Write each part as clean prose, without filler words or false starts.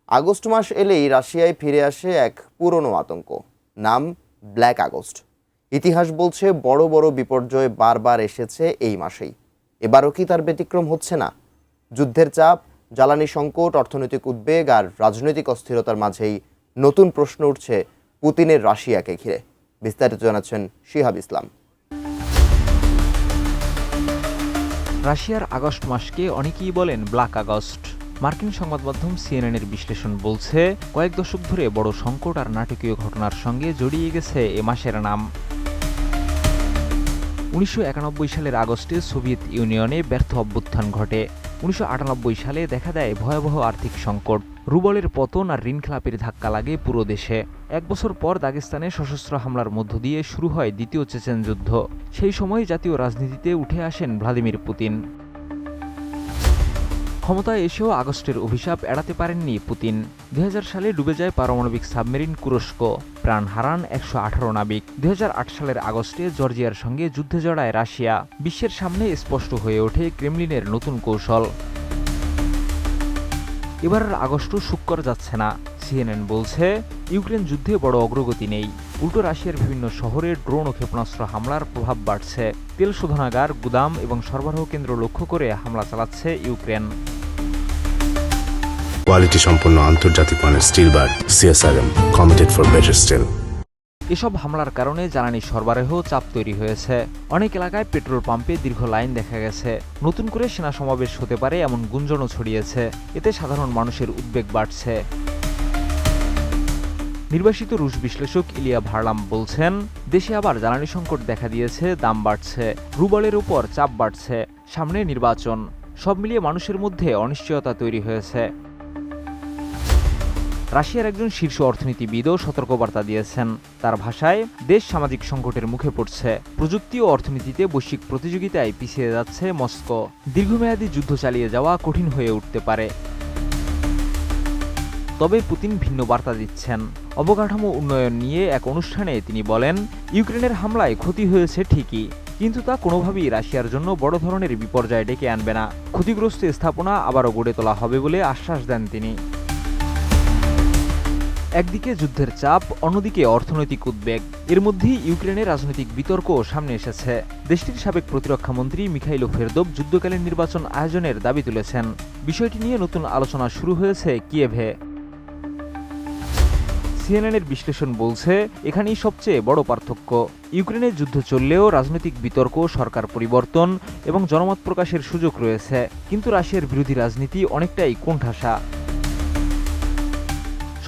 August মাস এলেই রাশিয়ায় ফিরে আসে এক পুরনো আতঙ্ক, নাম ব্ল্যাক আগস্ট। ইতিহাস বলছে বড় বড় বিপর্যয় বারবার এসেছে এই মাসেই। এবারও কি তার ব্যতিক্রম হচ্ছে না? যুদ্ধের চাপ, জ্বালানি সংকট, অর্থনৈতিক উদ্বেগ আর রাজনৈতিক অস্থিরতার মাঝেই নতুন প্রশ্ন উঠছে পুতিনের রাশিয়াকে ঘিরে। বিস্তারিত জানাচ্ছেন শিহাব ইসলাম। রাশিয়ার আগস্ট মাসকে অনেকেই বলেন ব্ল্যাক আগস্ট। মার্কিন সংবাদ মাধ্যম সিএনএনের বিশ্লেষণ বলছে, কয়েক দশক ধরে বড় সংকট আর নাটকীয় ঘটনার সঙ্গে জড়িয়ে গেছে এ মাসের নাম। 1991 সালের আগস্টে সোভিয়েত ইউনিয়নে ব্যর্থ অভ্যুত্থান ঘটে। 1998 সালে দেখা দেয় ভয়াবহ আর্থিক সংকট, রুবলের পতন আর ঋণখেলাপির ধাক্কা লাগে পুরো দেশে। এক বছর পর দাগেস্তানে সশস্ত্র হামলার মধ্য দিয়ে শুরু হয় দ্বিতীয় চেচেন যুদ্ধ। সেই সময় জাতীয় রাজনীতিতে উঠে আসেন ভ্লাদিমির পুতিন। ক্ষমতায় এসেও আগস্টের অভিশাপ এড়াতে পারেননি পুতিন। 2000 সালে ডুবে যায় পারমাণবিক সাবমেরিন কুরস্ক, প্রাণ হারান 118 নাবিক। 2008 সালের আগস্টে জর্জিয়ার সঙ্গে যুদ্ধে জড়ায় রাশিয়া। বিশ্বের সামনে স্পষ্ট হয়ে ওঠে ক্রেমলিনের নতুন কৌশল। এবারের আগস্টও সুক্কর যাচ্ছে না। সিএনএন বলছে, ইউক্রেন যুদ্ধে বড় অগ্রগতি নেই। উল্টো রাশিয়ার বিভিন্ন শহরে ড্রোন ও ক্ষেপণাস্ত্র হামলার প্রভাব বাড়ছে। তেল শোধনাগার, গুদাম এবং সরবরাহ কেন্দ্র লক্ষ্য করে হামলা চালাচ্ছে ইউক্রেন। কোয়ালিটি সম্পন্ন আন্তর্জাতিক মানের still bar CSRM, committed for better still. এসব হামলার কারণে জ্বালানি সরবরাহ চাপ তৈরি হয়েছে। অনেক এলাকায় পেট্রোল পাম্পে দীর্ঘ লাইন দেখা গেছে। নতুন করে সেনা সমাবেশ হতে পারে এমন গুঞ্জনও ছড়িয়েছে। এতে সাধারণ মানুষের উদ্বেগ বাড়ছে। নির্বাসিত রুশ বিশ্লেষক ইলিয়া ভার্লাম বলছেন, দেশে আবার জ্বালানি সংকট দেখা দিয়েছে, দাম বাড়ছে, রুবলের উপর চাপ বাড়ছে, সামনে নির্বাচন। সব মিলিয়ে মানুষের মধ্যে অনিশ্চয়তা তৈরি হয়েছে। রাশিয়ার একজন শীর্ষ অর্থনীতিবিদও সতর্কবার্তা দিয়েছেন। তার ভাষায়, দেশ সামাজিক সংকটের মুখে পড়ছে। প্রযুক্তি ও অর্থনীতিতে বৈশ্বিক প্রতিযোগিতায় পিছিয়ে যাচ্ছে মস্কো। দীর্ঘমেয়াদী যুদ্ধ চালিয়ে যাওয়া কঠিন হয়ে উঠতে পারে। তবে পুতিন ভিন্ন বার্তা দিচ্ছেন। অবকাঠামো উন্নয়ন নিয়ে এক অনুষ্ঠানে তিনি বলেন, ইউক্রেনের হামলায় ক্ষতি হয়েছে ঠিকই, কিন্তু তা কোনোভাবেই রাশিয়ার জন্য বড় ধরনের বিপর্যয় ডেকে আনবে না। ক্ষতিগ্রস্ত স্থাপনা আবারও গড়ে তোলা হবে বলে আশ্বাস দেন তিনি। একদিকে যুদ্ধের চাপ, অন্যদিকে অর্থনৈতিক উদ্বেগ। এর মধ্যেই ইউক্রেনের রাজনৈতিক বিতর্কও সামনে এসেছে। দেশটির সাবেক প্রতিরক্ষামন্ত্রী মিখাইলো ফেরদোভ যুদ্ধকালীন নির্বাচন আয়োজনের দাবি তুলেছেন। বিষয়টি নিয়ে নতুন আলোচনা শুরু হয়েছে কিয়েভে। সিএনএনের বিশ্লেষণ বলছে, এখানেই সবচেয়ে বড় পার্থক্য। ইউক্রেনে যুদ্ধ চললেও রাজনৈতিক বিতর্ক, সরকার পরিবর্তন এবং জনমত প্রকাশের সুযোগ রয়েছে, কিন্তু রাশিয়ার বিরোধী রাজনীতি অনেকটাই কোণঠাসা।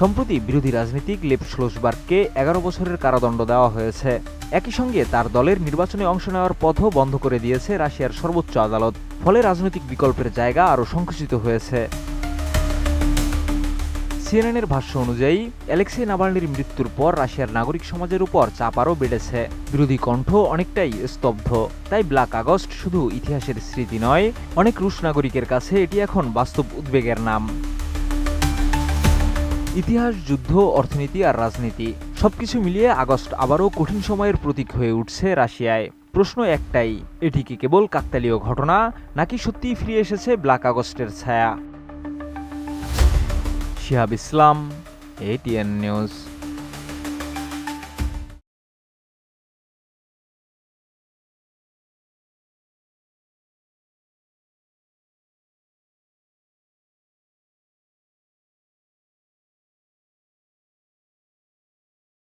সম্প্রতি বিরোধী রাজনীতিক লেভ স্লোসবার্গকে 11 বছরের কারাদণ্ড দেওয়া হয়েছে। একই সঙ্গে তার দলের নির্বাচনে অংশ নেওয়ার পথও বন্ধ করে দিয়েছে রাশিয়ার সর্বোচ্চ আদালত। ফলে রাজনৈতিক বিকল্পের জায়গা আরও সংকুচিত হয়েছে। সিএনএনের ভাষ্য অনুযায়ী, অ্যালেক্সেই নাভালনির মৃত্যুর পর রাশিয়ার নাগরিক সমাজের উপর চাপ আরও বেড়েছে। বিরোধী কণ্ঠ অনেকটাই স্তব্ধ। তাই ব্ল্যাক আগস্ট শুধু ইতিহাসের স্মৃতি নয়, অনেক রুশ নাগরিকের কাছে এটি এখন বাস্তব উদ্বেগের নাম। ইতিহাস, যুদ্ধ, অর্থনীতি আর রাজনীতি সবকিছু মিলিয়ে আগস্ট আবারও কঠিন সময়ের প্রতীক হয়ে উঠছে রাশিয়ায়। প্রশ্ন একটাই, এটি কি কেবল কাকতালীয় ঘটনা, নাকি সত্যিই ফিরে এসেছে ব্ল্যাক আগস্টের ছায়া? শিহাব ইসলাম, এটিএন নিউজ।